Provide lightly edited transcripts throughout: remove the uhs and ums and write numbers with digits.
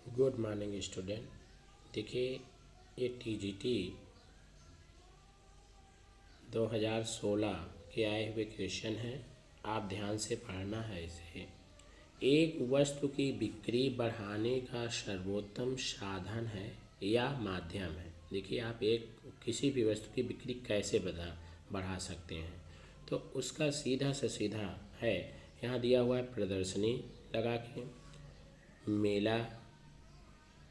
Good morning student. देखिए, ये TGT 2016 के आए हुए क्वेश्चन हैं। आप ध्यान से पढ़ना है इसे। एक वस्तु की बिक्री बढ़ाने का सर्वोत्तम साधन है या माध्यम है। देखिए, आप किसी भी वस्तु की बिक्री कैसे बढ़ा सकते हैं, तो उसका सीधा से सीधा है। यहाँ दिया हुआ है प्रदर्शनी लगा के, मेला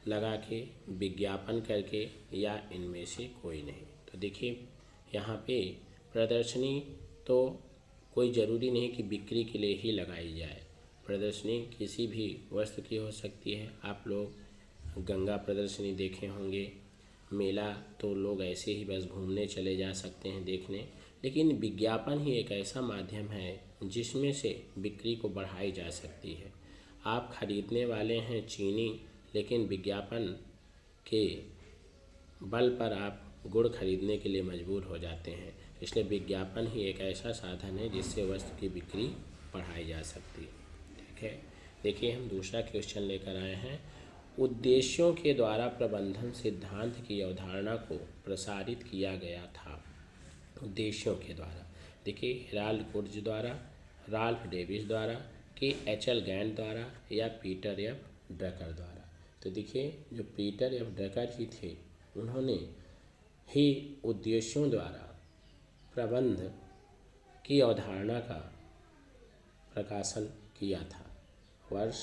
लगा के, विज्ञापन करके, या इनमें से कोई नहीं। तो देखिए, यहाँ पे प्रदर्शनी तो कोई ज़रूरी नहीं कि बिक्री के लिए ही लगाई जाए। प्रदर्शनी किसी भी वस्तु की हो सकती है। आप लोग गंगा प्रदर्शनी देखे होंगे। मेला तो लोग ऐसे ही बस घूमने चले जा सकते हैं देखने, लेकिन विज्ञापन ही एक ऐसा माध्यम है जिसमें से बिक्री को बढ़ाई जा सकती है। आप खरीदने वाले हैं चीनी, लेकिन विज्ञापन के बल पर आप गुड़ खरीदने के लिए मजबूर हो जाते हैं। इसलिए विज्ञापन ही एक ऐसा साधन है जिससे वस्तु की बिक्री बढ़ाई जा सकती है। ठीक है, देखिए हम दूसरा क्वेश्चन लेकर आए हैं। उद्देश्यों के द्वारा प्रबंधन सिद्धांत की अवधारणा को प्रसारित किया गया था। उद्देश्यों के द्वारा, देखिए हेराल्ड कुर्ज द्वारा, राल्फ डेविस द्वारा, कि एच.एल. गैंट द्वारा, या पीटर एफ. ड्रकर द्वारा। तो देखिए, जो पीटर एफ. ड्रकर जी थे, उन्होंने ही उद्देश्यों द्वारा प्रबंध की अवधारणा का प्रकाशन किया था। वर्ष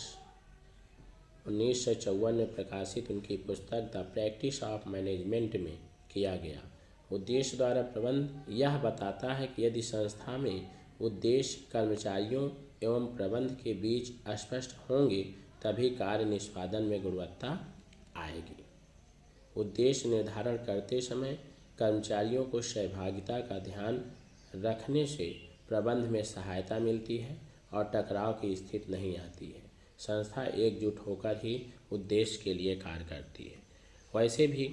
1954 में प्रकाशित उनकी पुस्तक द प्रैक्टिस ऑफ मैनेजमेंट में किया गया। उद्देश्य द्वारा प्रबंध यह बताता है कि यदि संस्था में उद्देश्य कर्मचारियों एवं प्रबंध के बीच स्पष्ट होंगे तभी कार्य निष्पादन में गुणवत्ता आएगी। उद्देश्य निर्धारण करते समय कर्मचारियों को सहभागिता का ध्यान रखने से प्रबंध में सहायता मिलती है और टकराव की स्थिति नहीं आती है। संस्था एकजुट होकर ही उद्देश्य के लिए कार्य करती है। वैसे भी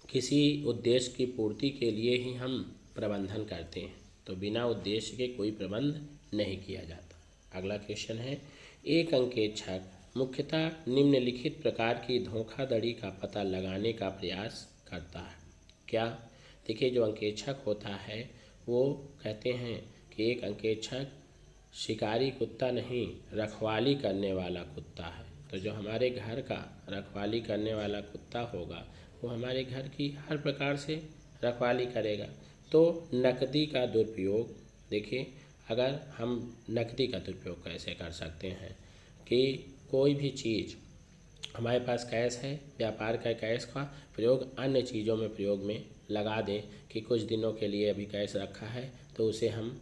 किसी उद्देश्य की पूर्ति के लिए ही हम प्रबंधन करते हैं, तो बिना उद्देश्य के कोई प्रबंध नहीं किया जाता। अगला क्वेश्चन है, एक अंकेक्षक मुख्यतः निम्नलिखित प्रकार की धोखाधड़ी का पता लगाने का प्रयास करता है। क्या? देखिए, जो अंकेक्षक होता है वो कहते हैं कि एक अंकेक्षक शिकारी कुत्ता नहीं, रखवाली करने वाला कुत्ता है। तो जो हमारे घर का रखवाली करने वाला कुत्ता होगा वो हमारे घर की हर प्रकार से रखवाली करेगा। तो नकदी का दुरुपयोग, देखिए अगर हम नकदी का दुरुपयोग कैसे कर सकते हैं कि कोई भी चीज़ हमारे पास कैश है, व्यापार का कैश का प्रयोग अन्य चीज़ों में प्रयोग में लगा दें कि कुछ दिनों के लिए अभी कैश रखा है तो उसे हम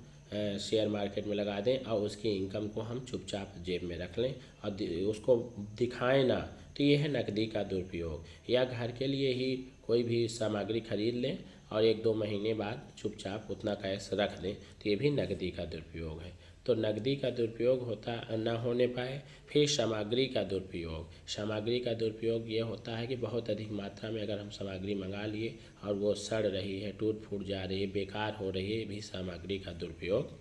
शेयर मार्केट में लगा दें और उसकी इनकम को हम चुपचाप जेब में रख लें और उसको दिखाएं ना, तो ये है नकदी का दुरुपयोग। या घर के लिए ही कोई भी सामग्री खरीद लें और 1-2 महीने बाद चुपचाप उतना कैश रख दें, तो ये भी नकदी का दुरुपयोग है। तो नकदी का दुरुपयोग होता न होने पाए। फिर सामग्री का दुरुपयोग, सामग्री का दुरुपयोग ये होता है कि बहुत अधिक मात्रा में अगर हम सामग्री मंगा लिए और वो सड़ रही है, टूट फूट जा रही है, बेकार हो रही है, ये भी सामग्री का दुरुपयोग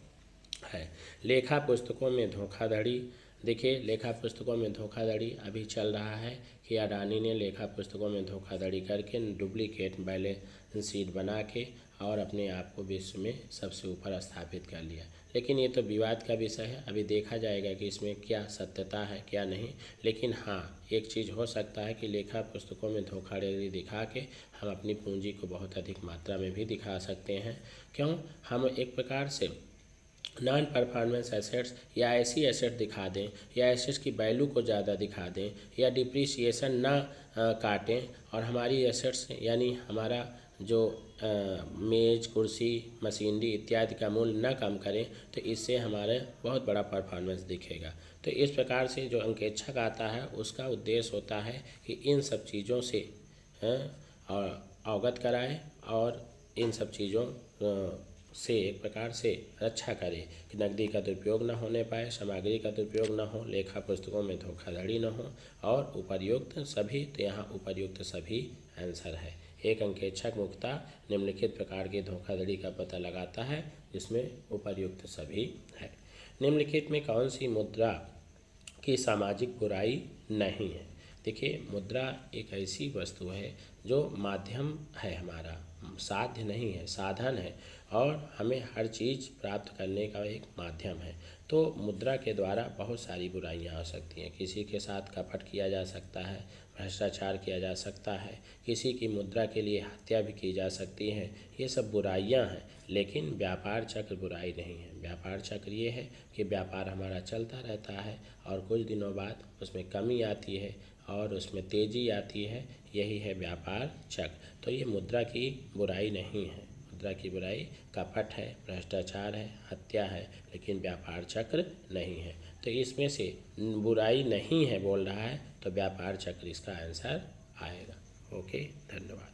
है। लेखा पुस्तकों में धोखाधड़ी, देखिए लेखा पुस्तकों में धोखाधड़ी अभी चल रहा है कि अडानी ने लेखा पुस्तकों में धोखाधड़ी करके डुप्लीकेट बैलेंस शीट बना के और अपने आप को विश्व में सबसे ऊपर स्थापित कर लिया। लेकिन ये तो विवाद का विषय है, अभी देखा जाएगा कि इसमें क्या सत्यता है क्या नहीं। लेकिन हाँ, एक चीज़ हो सकता है कि लेखा पुस्तकों में धोखाधड़ी दिखा के हम अपनी पूंजी को बहुत अधिक मात्रा में भी दिखा सकते हैं। क्यों? हम एक प्रकार से नॉन परफॉर्मेंस एसेट्स या ऐसी एसेट दिखा दें या एसेट्स की वैल्यू को ज़्यादा दिखा दें या डिप्रिसिएशन ना काटें और हमारी एसेट्स यानी हमारा जो मेज कुर्सी मशीनरी इत्यादि का मूल्य न कम करें, तो इससे हमारे बहुत बड़ा परफॉर्मेंस दिखेगा। तो इस प्रकार से जो अंकेक्षक आता है उसका उद्देश्य होता है कि इन सब चीज़ों से और अवगत कराएं और इन सब चीज़ों से एक प्रकार से रक्षा करें कि नकदी का दुरुपयोग न होने पाए, सामग्री का दुरुपयोग न हो, लेखा पुस्तकों में धोखाधड़ी न हो और उपर्युक्त सभी। तो यहाँ उपर्युक्त सभी आंसर है। एक अंकेक्षक मुख्यतः निम्नलिखित प्रकार की धोखाधड़ी का पता लगाता है जिसमें उपर्युक्त सभी है। निम्नलिखित में कौन सी मुद्रा की सामाजिक बुराई नहीं है? देखिए, मुद्रा एक ऐसी वस्तु है जो माध्यम है हमारा, साध्य नहीं है, साधन है और हमें हर चीज़ प्राप्त करने का एक माध्यम है। तो मुद्रा के द्वारा बहुत सारी बुराइयां हो सकती हैं। किसी के साथ कपट किया जा सकता है, भ्रष्टाचार किया जा सकता है, किसी की मुद्रा के लिए हत्या भी की जा सकती है। ये सब बुराइयां हैं, लेकिन व्यापार चक्र बुराई नहीं है। व्यापार चक्र ये है कि व्यापार हमारा चलता रहता है और कुछ दिनों बाद उसमें कमी आती है और उसमें तेज़ी आती है। यही है व्यापार चक्र। तो ये मुद्रा की बुराई नहीं है। मुद्रा की बुराई कपट है, भ्रष्टाचार है, हत्या है, लेकिन व्यापार चक्र नहीं है। तो इसमें से बुराई नहीं है बोल रहा है, तो व्यापार चक्र इसका आंसर आएगा। ओके, धन्यवाद।